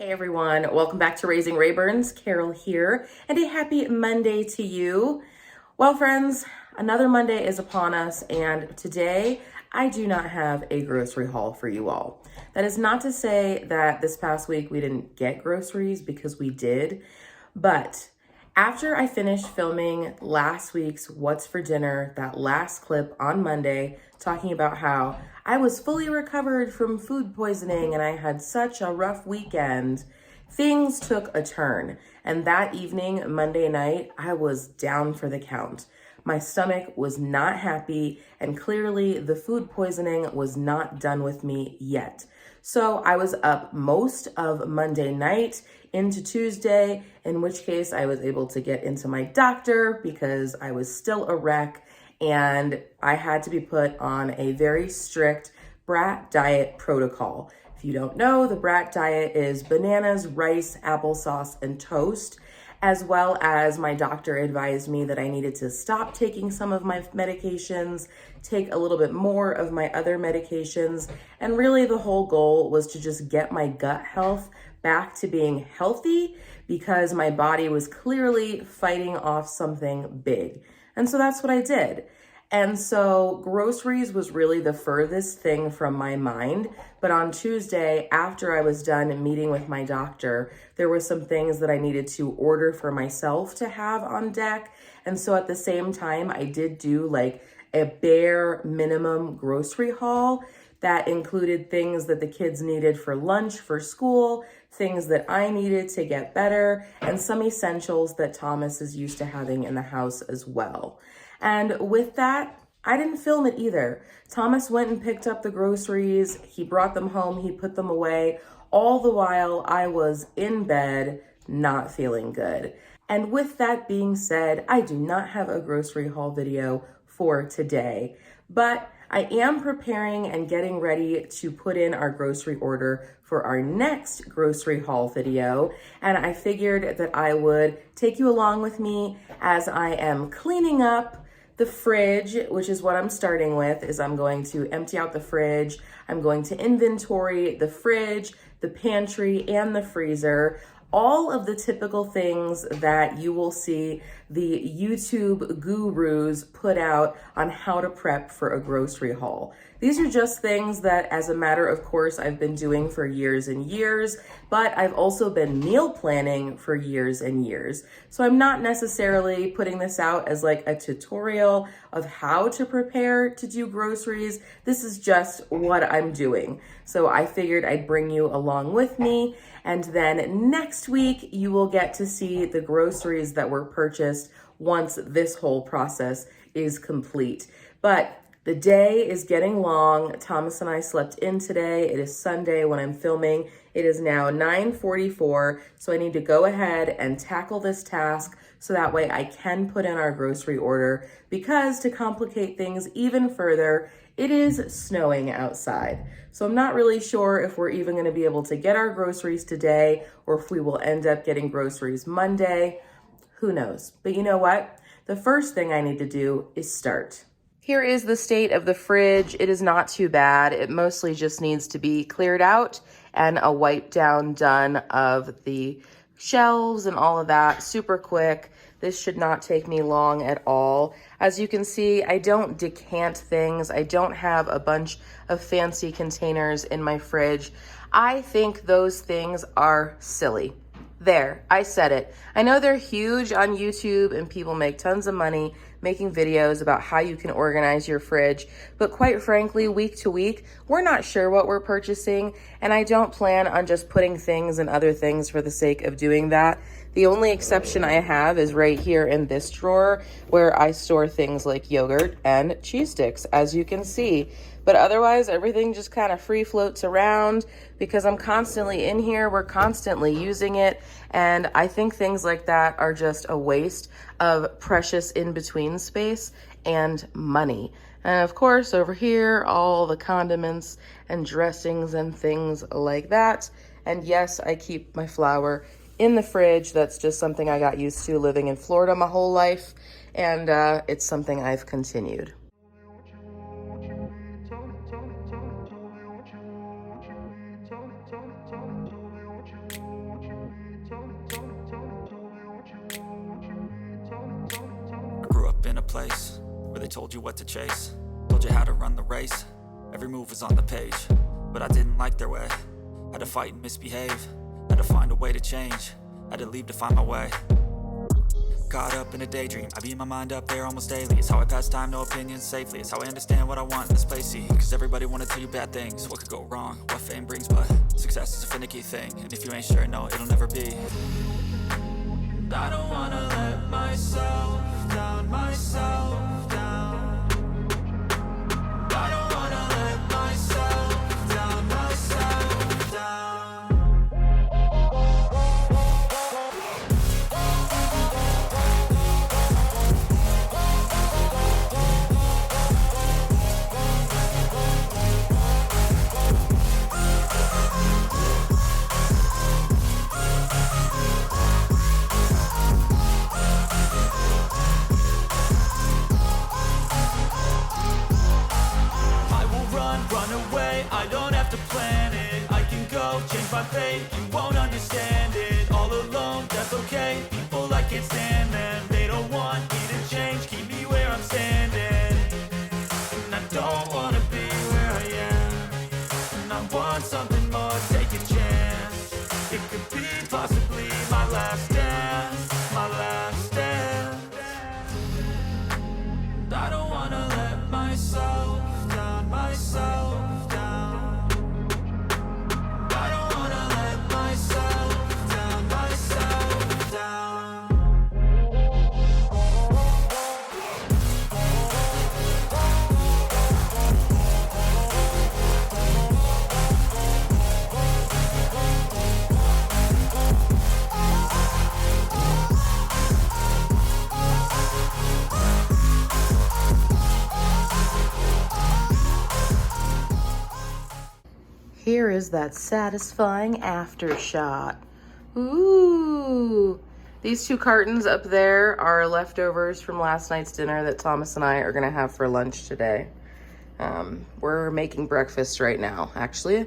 Hey everyone, welcome back to Raising Rayburns. Carol here, and a happy Monday to you. Well, friends, another Monday is upon us, and today I do not have a grocery haul for you all. That is not to say that this past week we didn't get groceries, because we did, but after I finished filming last week's What's for Dinner, that last clip on Monday, talking about how I was fully recovered from food poisoning and I had such a rough weekend, things took a turn. And that evening, Monday night, I was down for the count. My stomach was not happy, and clearly the food poisoning was not done with me yet. So I was up most of Monday night into Tuesday, in which case I was able to get into my doctor because I was still a wreck and I had to be put on a very strict brat diet protocol. If you don't know, the brat diet is bananas, rice, applesauce, and toast, as well as my doctor advised me that I needed to stop taking some of my medications, take a little bit more of my other medications, and really the whole goal was to just get my gut health back to being healthy because my body was clearly fighting off something big. And so that's what I did. And so groceries was really the furthest thing from my mind. But on Tuesday, after I was done meeting with my doctor, there were some things that I needed to order for myself to have on deck. And so at the same time, I did do like a bare minimum grocery haul that included things that the kids needed for lunch, for school, things that I needed to get better, and some essentials that Thomas is used to having in the house as well. And with that, I didn't film it either. Thomas went and picked up the groceries. He brought them home. He put them away. All the while I was in bed, not feeling good. And with that being said, I do not have a grocery haul video for today, but I am preparing and getting ready to put in our grocery order for our next grocery haul video. And I figured that I would take you along with me as I am cleaning up the fridge, which is what I'm starting with. Is I'm going to empty out the fridge. I'm going to inventory the fridge, the pantry, and the freezer. All of the typical things that you will see the YouTube gurus put out on how to prep for a grocery haul. These are just things that, as a matter of course, I've been doing for years and years, but I've also been meal planning for years and years. So I'm not necessarily putting this out as like a tutorial of how to prepare to do groceries. This is just what I'm doing. So I figured I'd bring you along with me. And then next week, you will get to see the groceries that were purchased once this whole process is complete. But the day is getting long. Thomas and I slept in today. It is Sunday when I'm filming. It is now 9:44, so I need to go ahead and tackle this task so that way I can put in our grocery order, because to complicate things even further, it is snowing outside. So I'm not really sure if we're even going to be able to get our groceries today or if we will end up getting groceries Monday. Who knows? But you know what? The first thing I need to do is start. Here is the state of the fridge. It is not too bad. It mostly just needs to be cleared out and a wipe down done of the shelves and all of that. Super quick. This should not take me long at all. As you can see, I don't decant things. I don't have a bunch of fancy containers in my fridge. I think those things are silly. There, I said it. I know they're huge on YouTube and people make tons of money making videos about how you can organize your fridge, but quite frankly, week to week, we're not sure what we're purchasing, and I don't plan on just putting things in other things for the sake of doing that. The only exception I have is right here in this drawer where I store things like yogurt and cheese sticks, as you can see. But otherwise, everything just kind of free floats around because I'm constantly in here. We're constantly using it. And I think things like that are just a waste of precious in-between space and money. And of course, over here, all the condiments and dressings and things like that. And yes, I keep my flour in the fridge. That's just something I got used to living in Florida my whole life. And it's something I've continued. place where they told you what to chase, told you how to run the race. Every move was on the page, but I didn't like their way. Had to fight and misbehave, had to find a way to change, had to leave to find my way. Caught up in a daydream, I beat my mind up there almost daily. It's how I pass time, no opinions safely. It's how I understand what I want in this place, see. Cause everybody wanna tell you bad things, what could go wrong, what fame brings. But success is a finicky thing, and if you ain't sure, no, it'll never be. I don't wanna let myself down, myself down. I don't wanna let myself down, myself down. Change my fate, you won't understand it. All alone, that's okay. People, I can't stand them. They don't want me to change, keep me where I'm standing. And I don't wanna be where I am. And I want something more, take a chance. It could be possibly my last dance, my last dance. And I don't wanna let myself down, myself down. Here is that satisfying after shot. Ooh. These 2 cartons up there are leftovers from last night's dinner that Thomas and I are gonna have for lunch today. We're making breakfast right now, actually.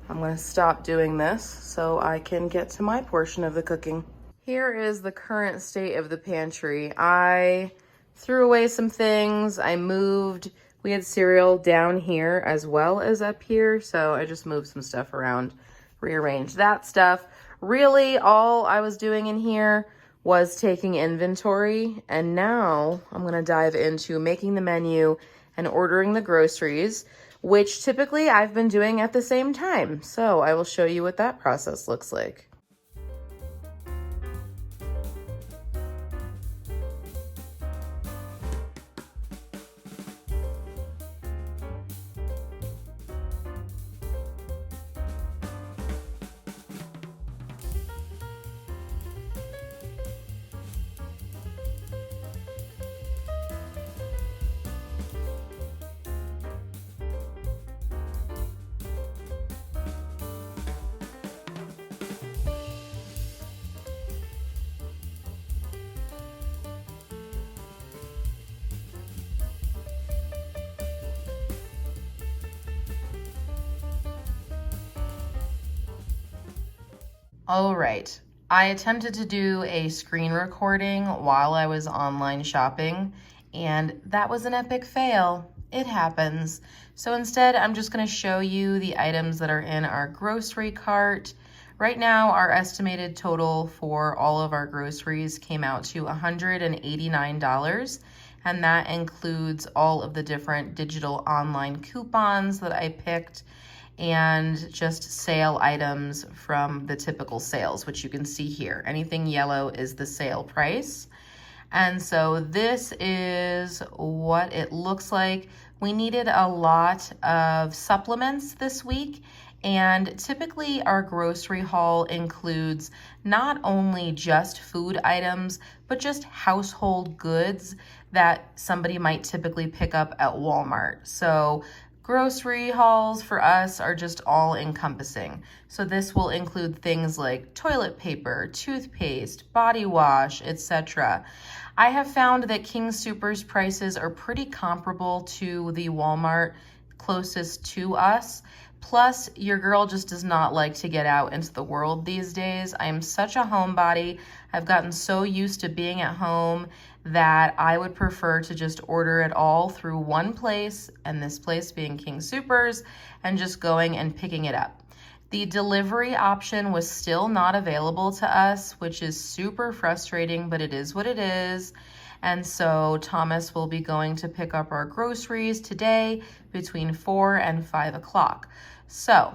I'm gonna stop doing this so I can get to my portion of the cooking. Here is the current state of the pantry. I threw away some things, I moved. We had cereal down here as well as up here, so I just moved some stuff around, rearranged that stuff. Really, all I was doing in here was taking inventory, and now I'm gonna dive into making the menu and ordering the groceries, which typically I've been doing at the same time. So I will show you what that process looks like. All right, I attempted to do a screen recording while I was online shopping, and that was an epic fail. It happens. So instead, I'm just gonna show you the items that are in our grocery cart. Right now, our estimated total for all of our groceries came out to $189, and that includes all of the different digital online coupons that I picked and just sale items from the typical sales, which you can see here. Anything yellow is the sale price. And so this is what it looks like. We needed a lot of supplements this week, and typically our grocery haul includes not only just food items, but just household goods that somebody might typically pick up at Walmart. So grocery hauls for us are just all encompassing. So this will include things like toilet paper, toothpaste, body wash, etc. I have found that King Soopers prices are pretty comparable to the Walmart closest to us. Plus, your girl just does not like to get out into the world these days. I am such a homebody. I've gotten so used to being at home that I would prefer to just order it all through one place, and this place being King Supers, and just going and picking it up. The delivery option was still not available to us, which is super frustrating, but it is what it is. And so Thomas will be going to pick up our groceries today between 4 and 5 o'clock. So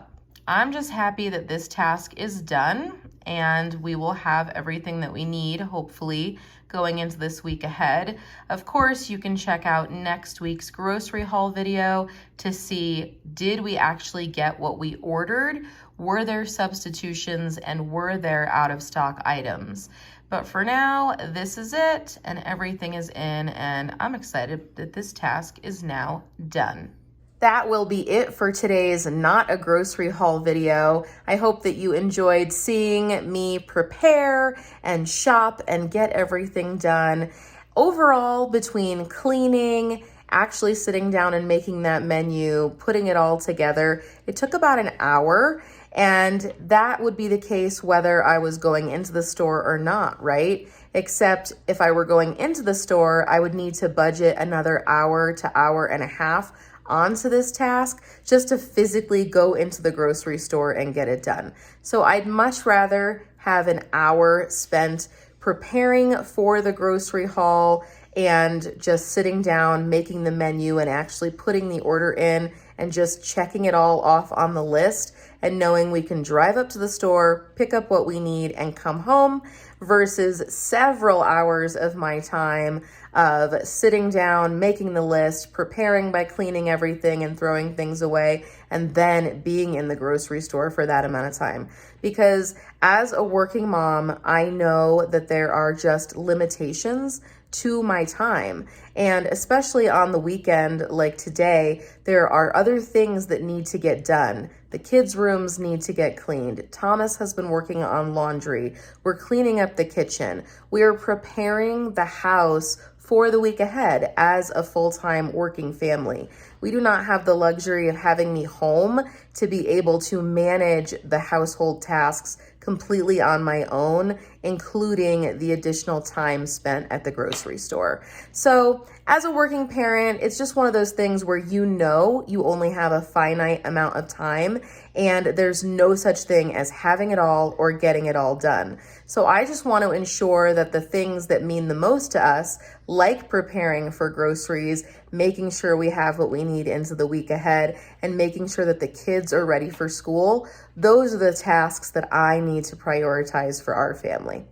I'm just happy that this task is done and we will have everything that we need, hopefully, going into this week ahead. Of course, you can check out next week's grocery haul video to see, did we actually get what we ordered? Were there substitutions and were there out of stock items? But for now, this is it and everything is in, and I'm excited that this task is now done. That will be it for today's Not a Grocery Haul video. I hope that you enjoyed seeing me prepare and shop and get everything done. Overall, between cleaning, actually sitting down and making that menu, putting it all together, it took about an hour. And that would be the case whether I was going into the store or not, right? Except if I were going into the store, I would need to budget another hour to hour and a half onto this task just to physically go into the grocery store and get it done. So I'd much rather have an hour spent preparing for the grocery haul and just sitting down, making the menu and actually putting the order in and just checking it all off on the list and knowing we can drive up to the store, pick up what we need and come home, versus several hours of my time of sitting down, making the list, preparing by cleaning everything and throwing things away, and then being in the grocery store for that amount of time. Because as a working mom, I know that there are just limitations to my time. And especially on the weekend, like today, there are other things that need to get done. The kids' rooms need to get cleaned. Thomas has been working on laundry. We're cleaning up the kitchen. We are preparing the house for the week ahead as a full-time working family. We do not have the luxury of having me home to be able to manage the household tasks completely on my own, including the additional time spent at the grocery store. So as a working parent, it's just one of those things where you know you only have a finite amount of time and there's no such thing as having it all or getting it all done. So I just want to ensure that the things that mean the most to us, like preparing for groceries, making sure we have what we need into the week ahead, and making sure that the kids are ready for school, those are the tasks that I need to prioritize for our family.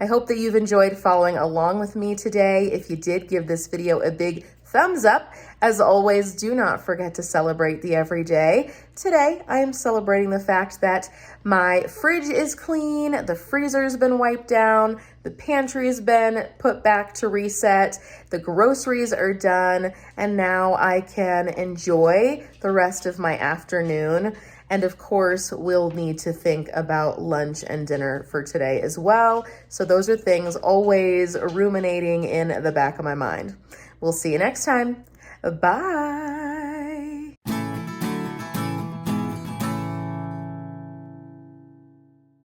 I hope that you've enjoyed following along with me today. If you did, give this video a big thumbs up. As always, do not forget to celebrate the everyday. Today, I am celebrating the fact that my fridge is clean, the freezer's been wiped down, the pantry's been put back to reset, the groceries are done, and now I can enjoy the rest of my afternoon. And of course, we'll need to think about lunch and dinner for today as well. So those are things always ruminating in the back of my mind. We'll see you next time. Bye.